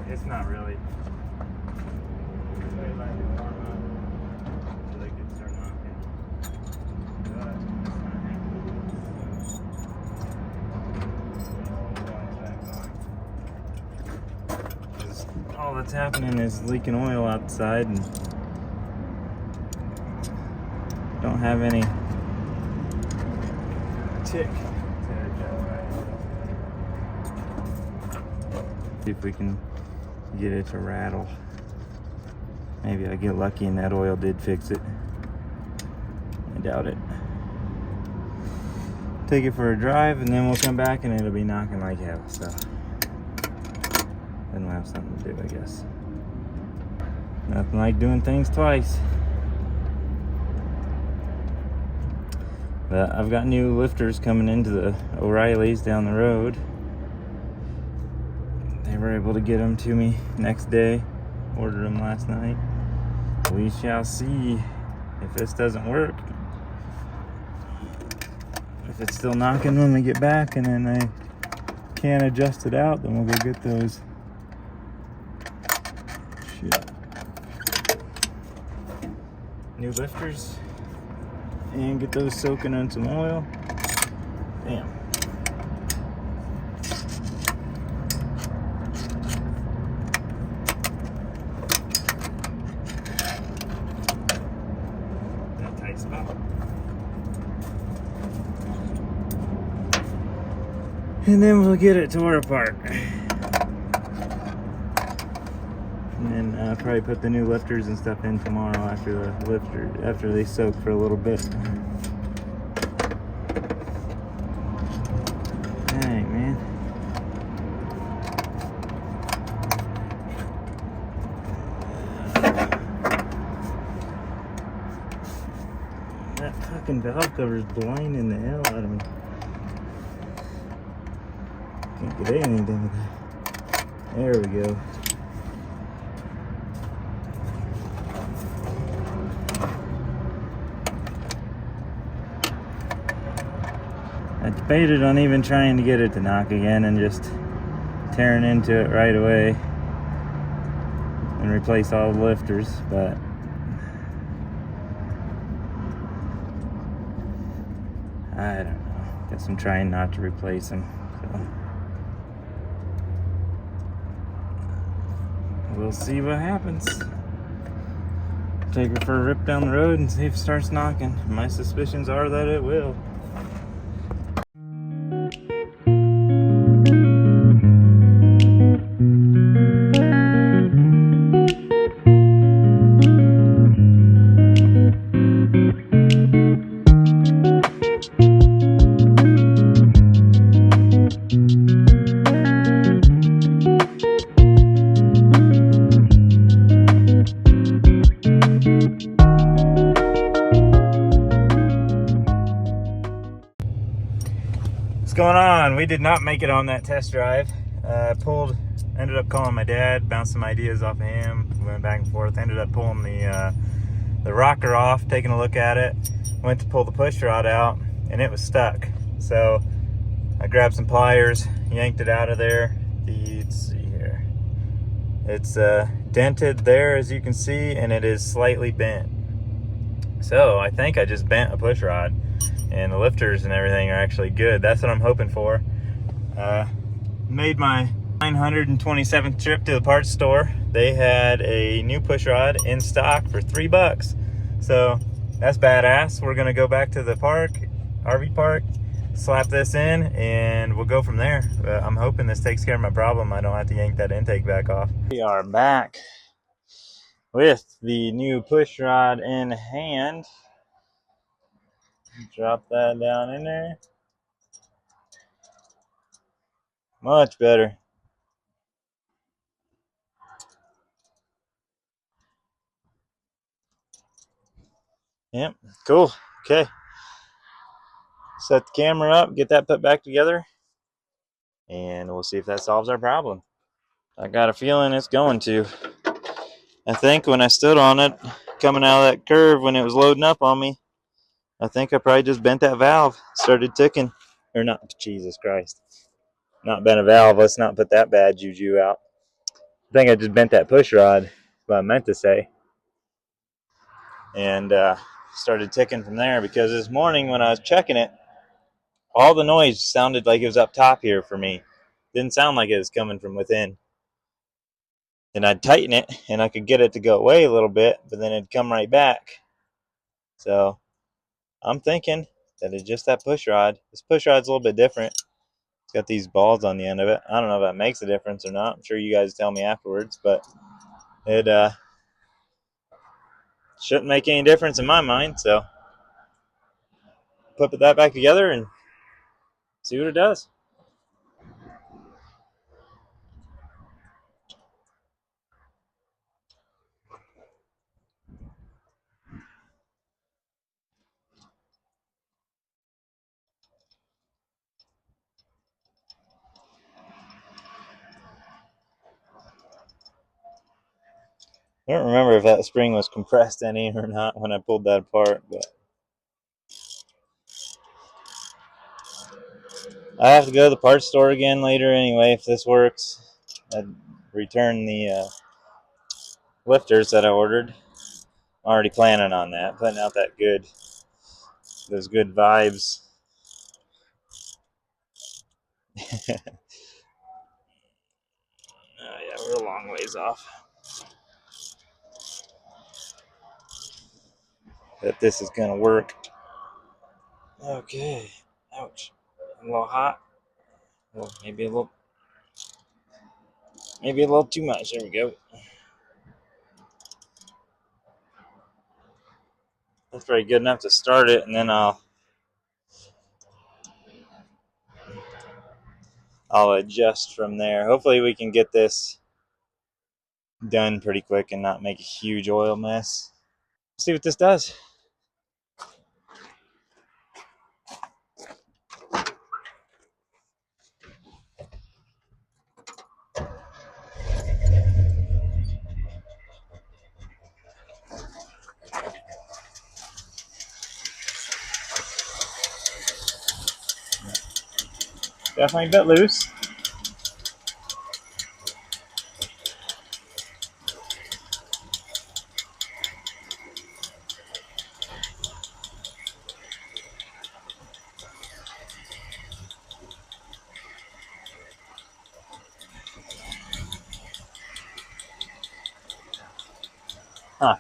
It's not really. All that's happening is leaking oil outside, and don't have any tick. See if we can get it to rattle. Maybe I get lucky and that oil did fix it. I doubt it. Take it for a drive and then we'll come back and it'll be knocking like hell, so then we'll have something to do, I guess. Nothing like doing things twice. But I've got new lifters coming into the O'Reilly's down the road. They were able to get them to me next day. Ordered them last night. We shall see if this doesn't work. If it's still knocking when we get back and then I can't adjust it out, then we'll go get those. Shit. New lifters. And get those soaking in some oil. Damn. That tight spot. And then we'll get it tore apart. And then probably put the new lifters and stuff in tomorrow after they soak for a little bit. Dang, man. That fucking valve cover is blinding the hell out of me. Can't get anything with that. There we go. I debated on even trying to get it to knock again and just tearing into it right away and replace all the lifters, but I don't know. Guess I'm trying not to replace them. So we'll see what happens. Take her for a rip down the road and see if it starts knocking. My suspicions are that it will. What's going on? We did not make it on that test drive. Ended up calling my dad, bounced some ideas off of him, went back and forth, ended up pulling the rocker off, taking a look at it, went to pull the push rod out, and it was stuck. So I grabbed some pliers, yanked it out of there. Let's see here. It's dented there, as you can see, and it is slightly bent. So I think I just bent a push rod. And the lifters and everything are actually good. That's what I'm hoping for. Made my 927th trip to the parts store. They had a new push rod in stock for $3. So that's badass. We're gonna go back to the park, RV park, slap this in, and we'll go from there. I'm hoping this takes care of my problem. I don't have to yank that intake back off. We are back with the new push rod in hand. Drop that down in there. Much better. Yep, cool. Okay. Set the camera up, get that put back together, and we'll see if that solves our problem. I got a feeling it's going to. I think when I stood on it, coming out of that curve when it was loading up on me, I think I probably just bent that valve, started ticking. Or not, Jesus Christ. Not bent a valve, let's not put that bad juju out. I think I just bent that push rod, what I meant to say, and started ticking from there, because this morning when I was checking it, all the noise sounded like it was up top here for me. Didn't sound like it was coming from within. And I'd tighten it and I could get it to go away a little bit, but then it'd come right back. So I'm thinking that it's just that push rod. This push rod's a little bit different. It's got these balls on the end of it. I don't know if that makes a difference or not. I'm sure you guys tell me afterwards, but it shouldn't make any difference in my mind. So put that back together and see what it does. I don't remember if that spring was compressed any or not when I pulled that apart, but I have to go to the parts store again later anyway if this works. I'd return the lifters that I ordered. I'm already planning on that, putting out those good vibes. Oh yeah, we're a long ways off. That this is gonna work. Okay. Ouch. A little hot. Well, maybe a little too much. There we go. That's probably good enough to start it, and then I'll adjust from there. Hopefully we can get this done pretty quick and not make a huge oil mess. See what this does. Definitely a bit loose. Huh.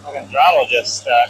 Fucking throttle just stuck.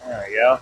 There we go.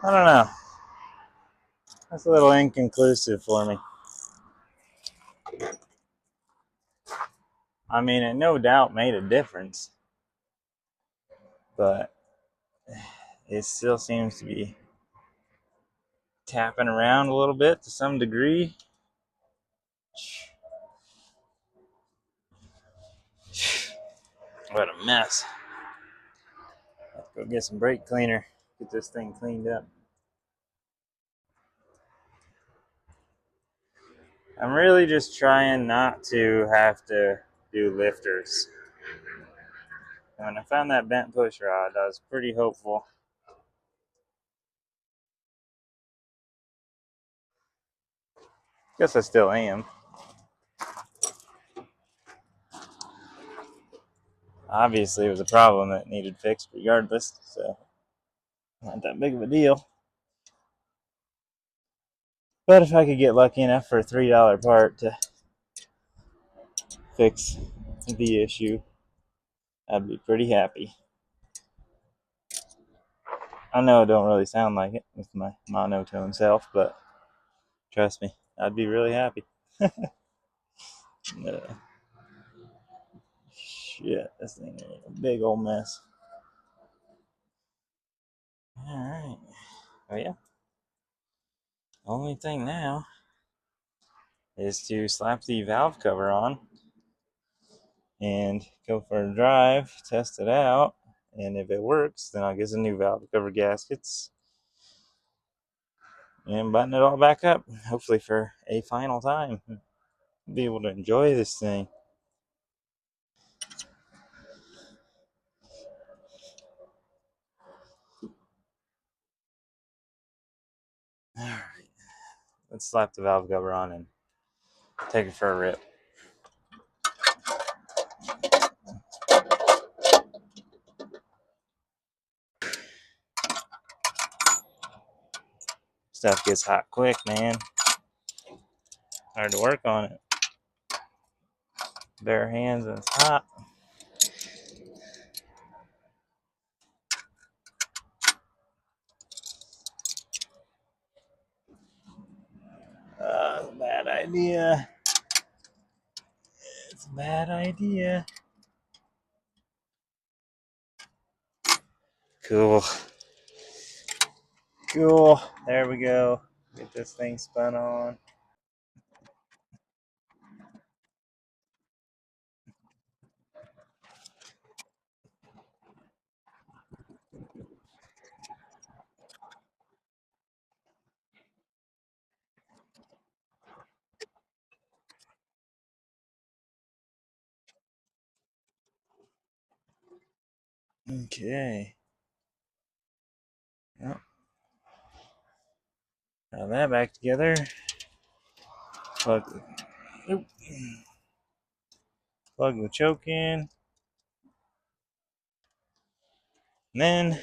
I don't know. That's a little inconclusive for me. I mean, it no doubt made a difference, but it still seems to be tapping around a little bit to some degree. What a mess. Let's go get some brake cleaner, get this thing cleaned up. I'm really just trying not to have to do lifters. When I found that bent push rod, I was pretty hopeful. Guess I still am. Obviously, it was a problem that needed fixed regardless, so not that big of a deal. But if I could get lucky enough for a $3 part to fix the issue, I'd be pretty happy. I know it don't really sound like it with my monotone self, but trust me, I'd be really happy. Shit, this thing is a big old mess. Alright. Oh yeah. Only thing now is to slap the valve cover on and go for a drive, test it out, and if it works, then I'll get some new valve cover gaskets and button it all back up, hopefully for a final time. Be able to enjoy this thing. Alright, let's slap the valve cover on and take it for a rip. Stuff gets hot quick, man. Hard to work on it. Bare hands and it's hot. It's a bad idea. It's a bad idea. Cool. Cool. There we go. Get this thing spun on. Okay. Well, now that back together. Plug the choke in. And then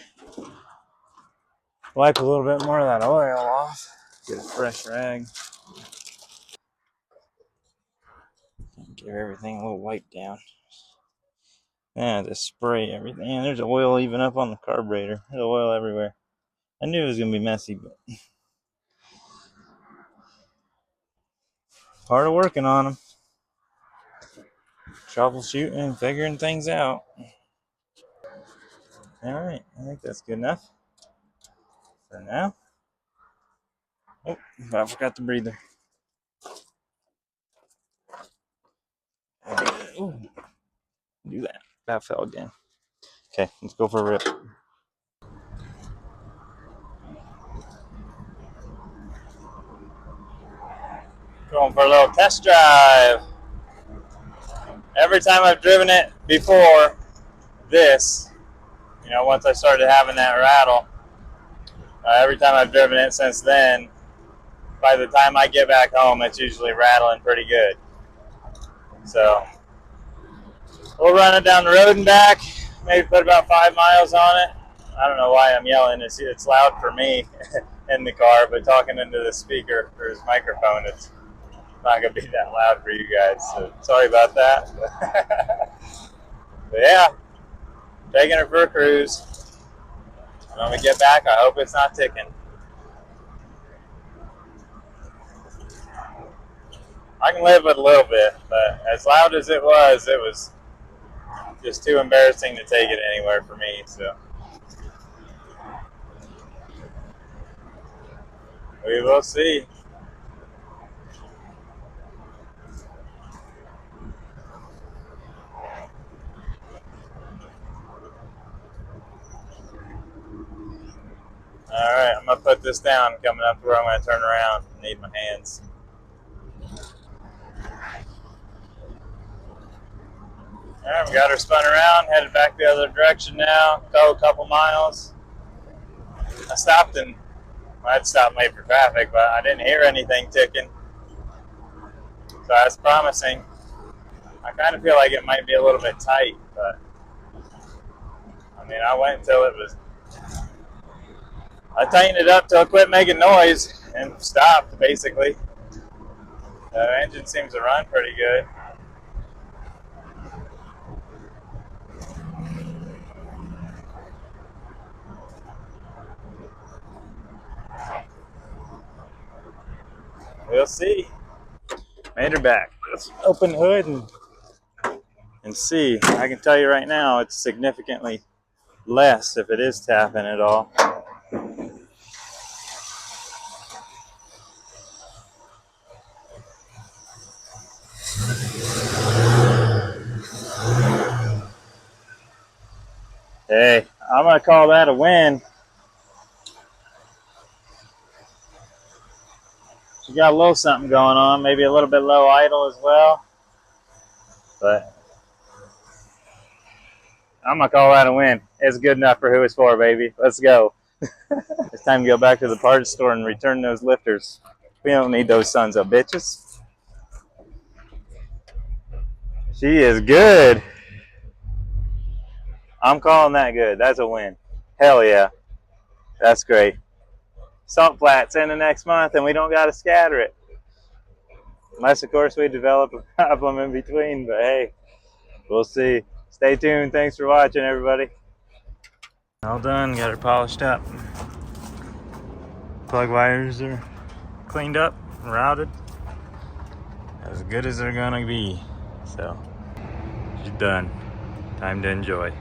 wipe a little bit more of that oil off. Get a fresh rag. Give everything a little wipe down. Yeah, just spray everything. And there's oil even up on the carburetor. There's oil everywhere. I knew it was going to be messy, but part of working on them. Troubleshooting and figuring things out. Alright, I think that's good enough for now. Oh, I forgot the breather. Ooh, do that. That fell again. Okay, let's go for a rip. Going for a little test drive. Every time I've driven it before this, once I started having that rattle, every time I've driven it since then, by the time I get back home, it's usually rattling pretty good. So we'll run it down the road and back, maybe put about 5 miles on it. I don't know why I'm yelling. It's loud for me in the car, but talking into the speaker or his microphone, it's not going to be that loud for you guys. So sorry about that. But yeah, taking her for a cruise. When we get back, I hope it's not ticking. I can live with a little bit, but as loud as it was just too embarrassing to take it anywhere for me. So we will see. All right, I'm gonna put this down. Coming up to where I'm gonna turn around. Need my hands. All right, we got her spun around, headed back the other direction now. Go a couple miles. I stopped and I had to stop and wait for traffic, but I didn't hear anything ticking, so that's promising. I kind of feel like it might be a little bit tight, but I mean, I went until it was. I tightened it up till it quit making noise and stopped, basically. The engine seems to run pretty good. We'll see. Made her back. Let's open the hood and see. I can tell you right now, it's significantly less if it is tapping at all. Hey, I'm gonna call that a win. She got a little something going on, maybe a little bit low idle as well, but I'm gonna call that a win. It's good enough for who it's for, baby. Let's go. It's time to go back to the parts store and return those lifters. We don't need those sons of bitches. She is good. I'm calling that good. That's a win. Hell yeah. That's great. Salt flats in the next month and we don't got to scatter it. Unless, of course, we develop a problem in between. But hey, we'll see. Stay tuned. Thanks for watching, everybody. All done. Got her polished up. Plug wires are cleaned up, routed. As good as they're going to be. So, she's done. Time to enjoy.